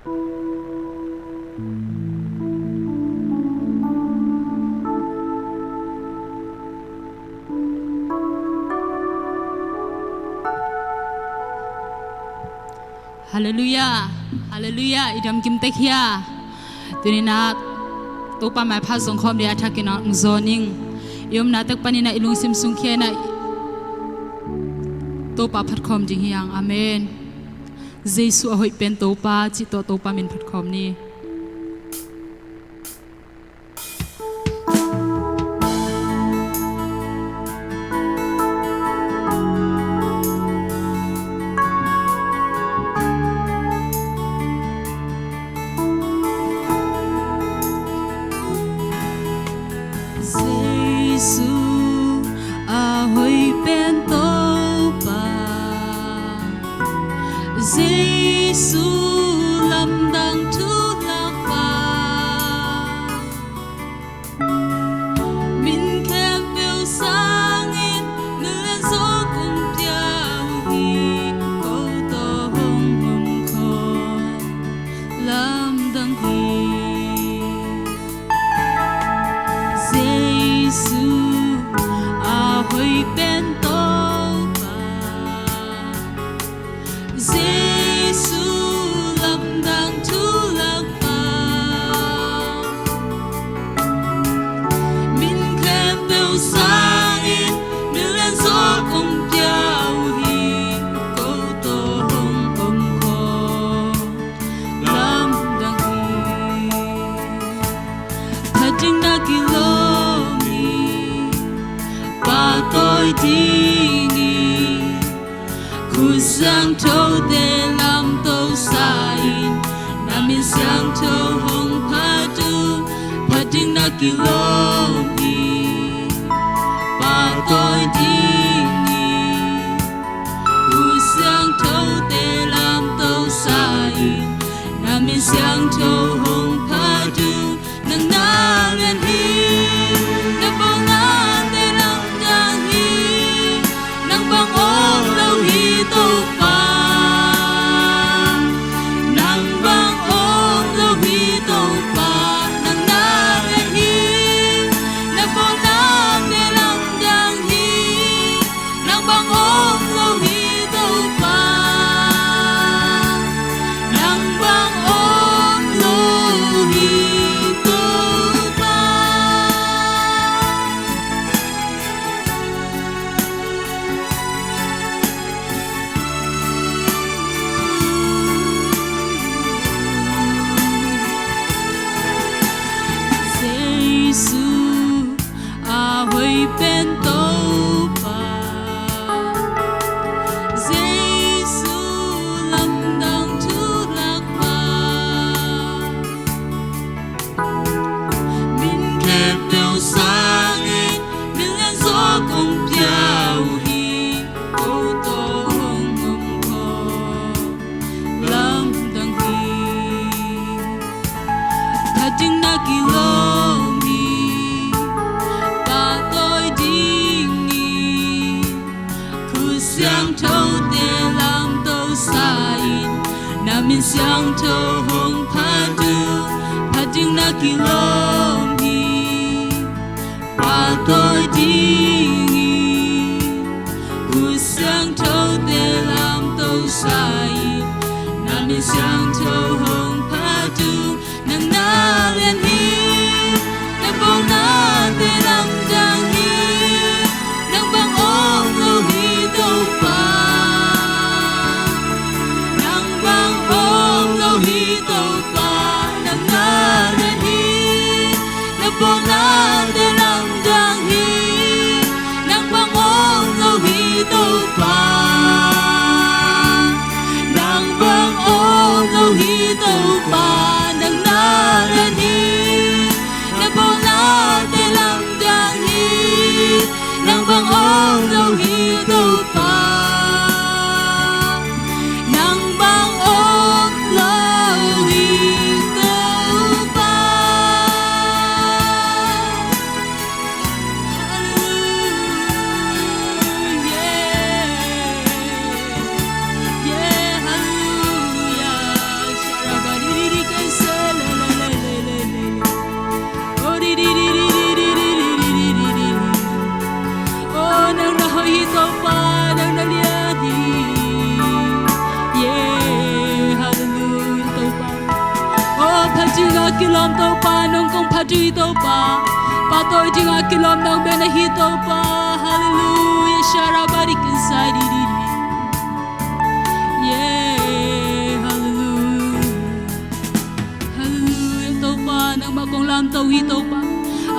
Hallelujah, Hallelujah. Idam kim tekhia. Tunina topa mai pha songkhom dia thakina zoning. Yom na tak panina ilung sim sungkhia na topa phatkhom jing hiang. Amen. Jesu ahoi pen topa chi to topa min phatkhom ni. Giêsu ahoy pen topa Giêsu lâm đang thu lạc ba min khem bêu sang in nên gió cùng theo hi câu to hồng hồng khó lâm đang hi Giêsu ahoy pen topa Giêsu lâm đang thu lạc ba min khem bêu sang in đưa lên gió cùng theo hi câu to hồng hồng khó lâm đang hi thật chính đã kỳ lô tôi đi nghỉ khu sang thâu để làm tôi sai nam miền sang thâu hồng phá tu phá trinh na kỳ lô nghỉ và tôi đi nghỉ khu sang thâu để làm tôi sai nam miền sang thâu hồng phá tu nâng na lên hi nâng bóng na để làm bang ong lâu hi tô pa nang bang ong lâu hi tô pa nang na lên hi nang bang na để làm giang hi nang bang ong lâu hi tô pa nang bang ong lâu hi tô pa Giêsu ahoy pen topa Giêsu lâm đang thu lạc ba min khem bêu sang in min lên gió cùng theo hi câu to hồng hồng khó lâm đang hi thật chính đã kỳ lô sang thâu để làm tôi sai nam miền sang thâu hồng phá trinh na kỳ lom hi và tôi đi khu sang thâu để làm tôi sai nam miền sang thâu hồng phá nâng na lên hi nâng bóng na để làm giang hi nâng băng ôm lâu hi tô pa nang bang ong lâu hi tô pa nang na lên hi nang bong na để làm giang hi nang bang ong lâu hi tô pa nang bang ong lâu hi tô pa nang na lên hi nang bong na kilom to pa nong kong padri to pa patoy jinga kilom nong benahi to pa hallelujah sharabari kinsai di yeah hallelujah hallelujah to pa nang makong lam to hi to pa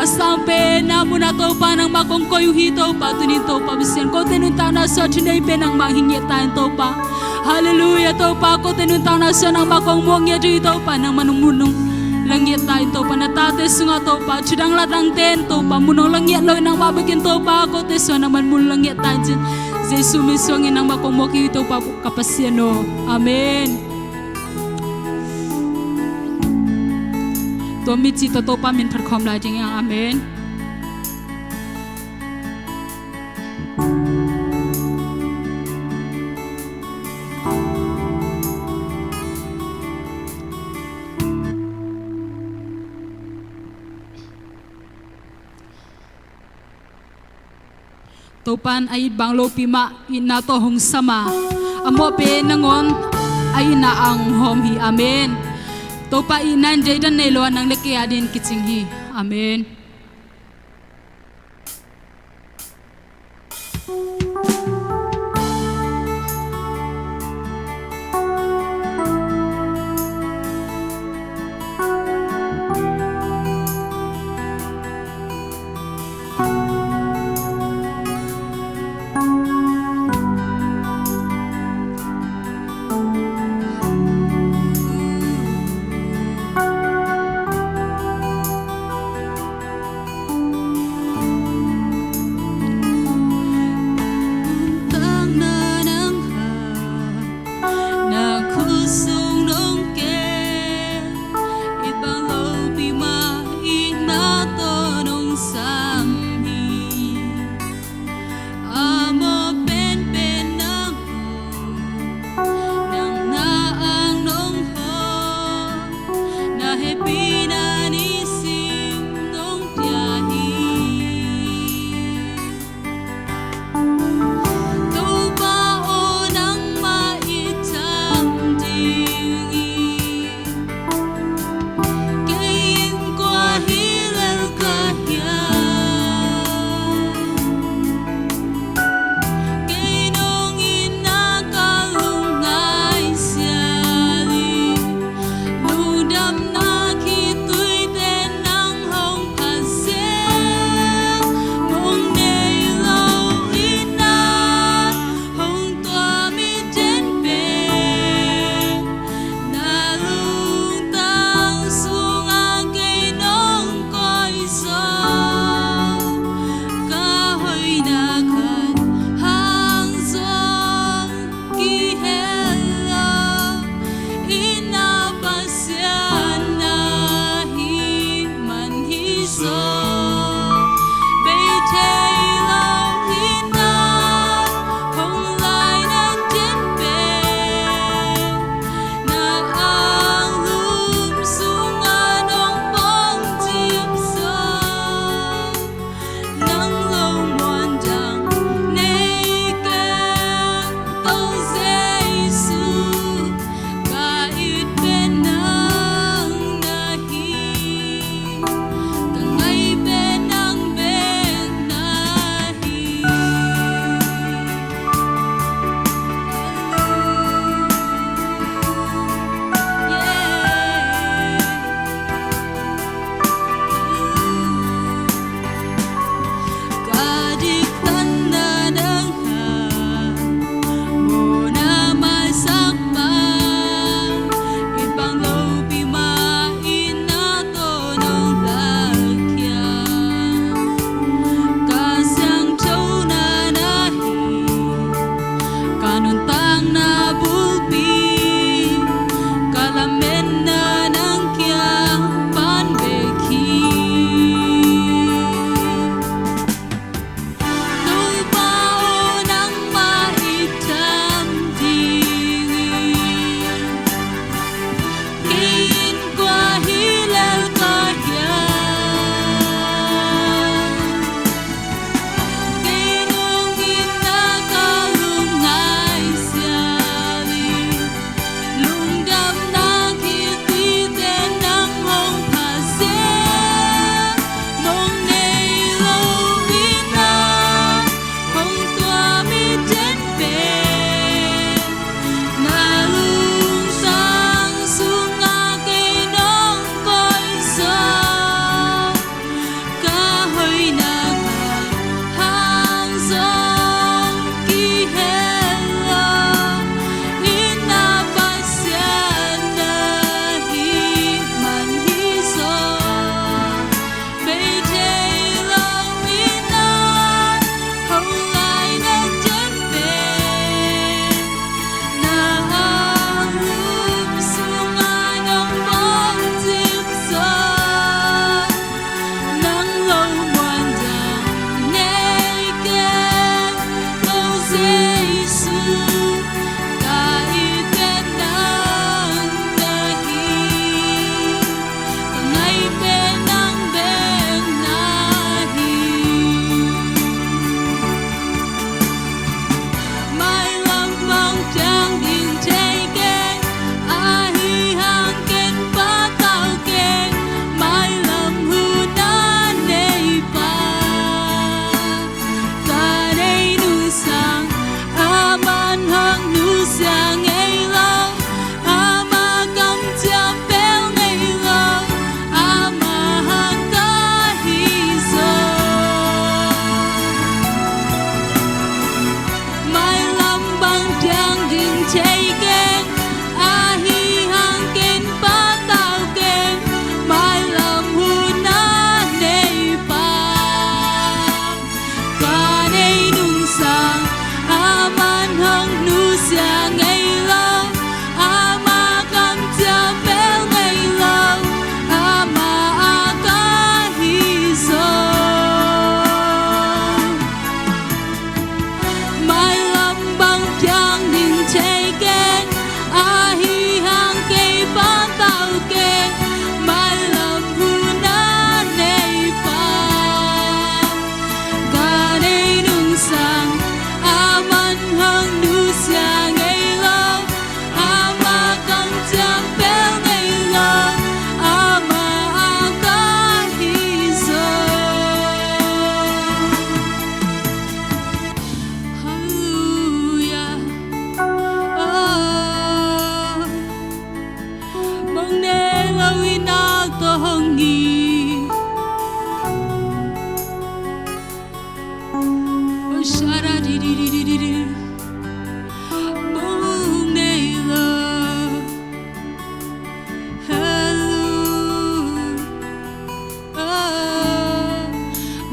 asampe na muna to pa nang makong koyu hi to pa tunin to pa bisian ko tenun ta na so chinay pe nang manghingi tan to pa hallelujah to pa ko tenun ta na so nang makong mongya ji to pa nang manung langit tai to pa natate sunga to pa chidang ladang ten to pa munong langit loy nang mabakin to pa ko te so naman mun langit tan jin Jesu misong nang makong moki to pa kapasiano amen to mi chi to pa min thar khom la jing amen topan ay banglo pima ina to hong sama amo pe nangon ay na ang hom hi amen topa inan jaydan nelo nang leke adin kiching hi amen mong ne lo ina to hongi o shara di di di di di mong ne lo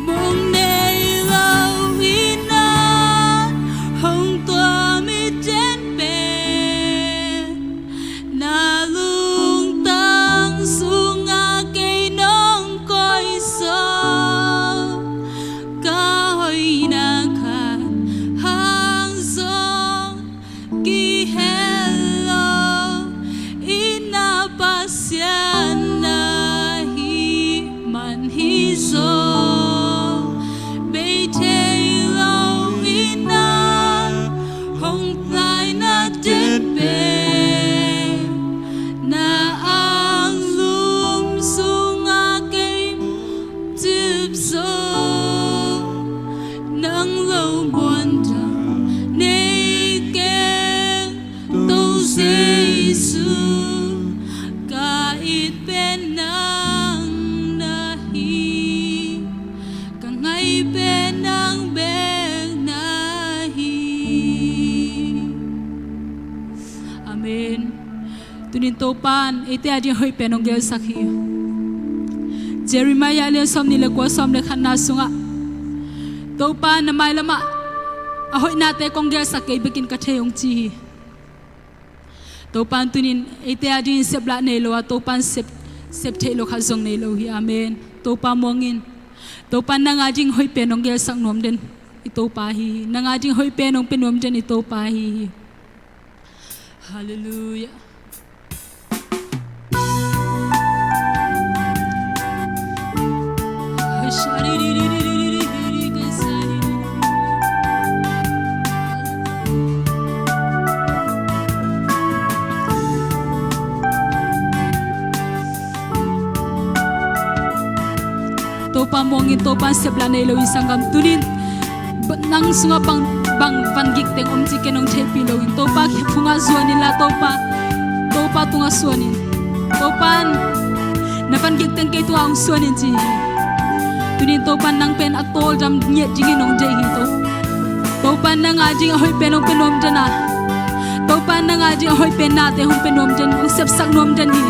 mong ne lo ina hong tua mi chen pe na lung tang sunga cây nong coi so ca hoi na khan hang song ki hello ina pasian na hi man hi so be te lo ina hong tai na jet be na ang lum sunga cây chip so nang lo buồn trăng nay keng tô giê xu cả ít bên nang na hi cả ngày bên nang bên na hi. Amen. Tunin topan ite aji hoi penong gel sakhi Jeremiah le som ni le kwa som le khanna sunga topan na mai lama ahoi na te kong gel sakai bikin ka theyong chi topan tunin ite aji sebla ne lo topan sep the lo kha zong ne lo hi. Amen. Topa mongin topan na nga jing hoi penong gel sak nom den itopa hi na nga jing hoi penong penom den itopa hi. Hallelujah. Topa mongin topa sebla nei lo isangam tunin nang sunga bang van gik teng om chicken ong chepi lo in topa ki phunga zuanin la topa tunga suanin topan na van gik teng ke tu ang suanin chi tunin topan nang pen atol jam nyet jingin ong jai hi topan nang ajing hoi pen ong penom jana topan nang ajing hoi pen na te hong penom jan ong sep sak nom jan hi.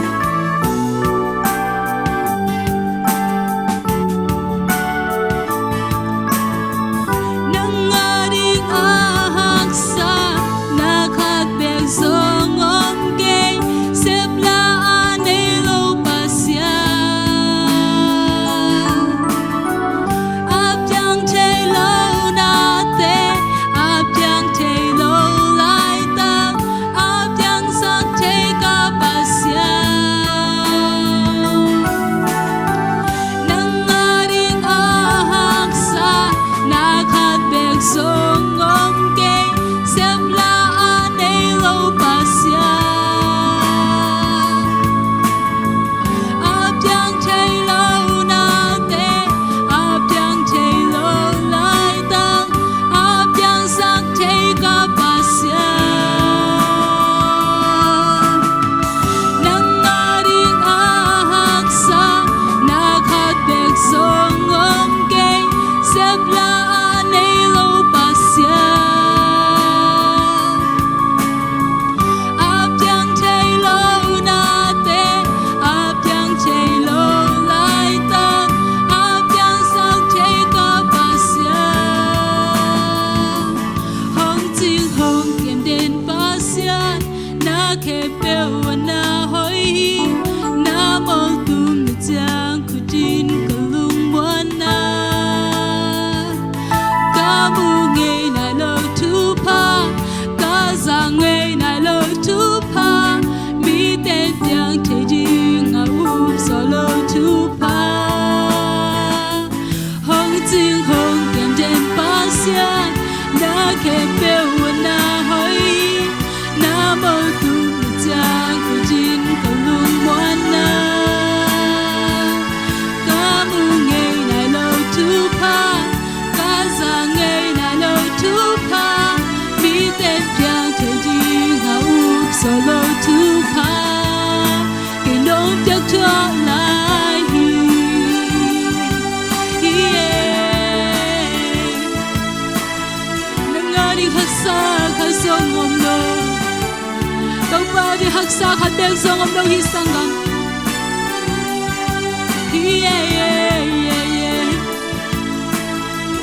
haksa khatbel zong om lo hi sangam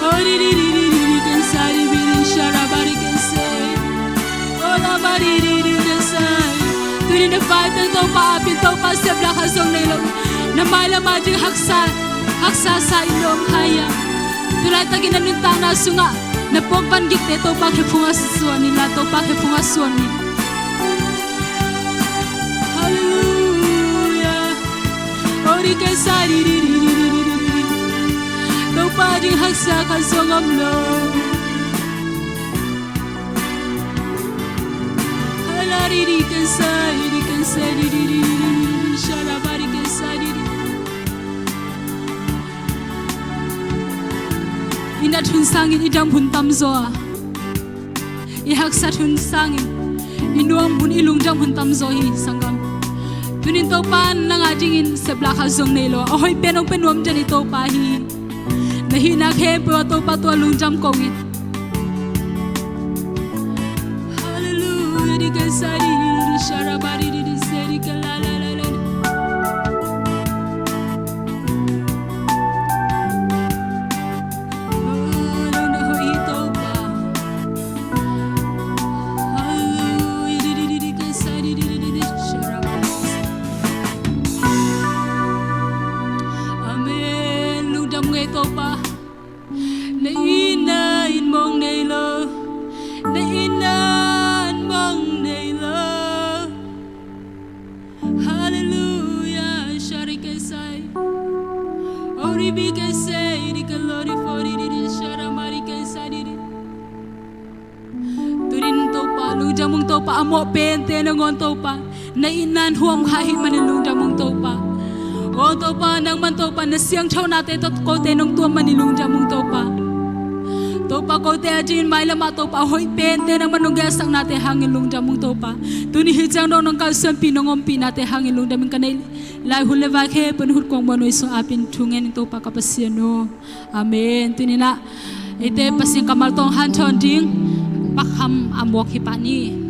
oh di di di di can say bi sharabari can say oh la bari di can say turin the fight to pa pin to pa sebla khazong nei lo na mala ma jing haksa sa ilom haya tulay tagin nin tana sunga na pogpan gikte to pa khifunga suani la to pa khifunga suani hallelujah ori ke sari ri ri ri ri to pa jing haksa khazong am lo halari ri ke sari ri ri ri sharabari ke sari ina thun sangin idam hun tam zo I haksa thun sangin inuam hun ilung jam hun tam zo hi sangam tunin to pan nanga jingin sebla kha zong nei lo ahoi penong penom jani to pa hi nahi na khe po to pa to lung jam ko wi hallelujah di ke sari sharabari di seri ke la la la la jamung to pa amo pente na ngon to pa na inan huam khai manilung jamung to pa o to pa nang man to pa na siang thau na te to ko te nong tu manilung jamung to pa ko te ajin mai lama to pa hoi pente na manung ga sang na te hangilung jamung to pa tuni hi jang no nong kal sem pi nongom pi na te hangilung jamung kanai lai hule va khe pen hut kong bonoi so apin thungen to pa ka pasiano amen tuni na ite pasing kamal tong han thon ding pakham amok hi pa ni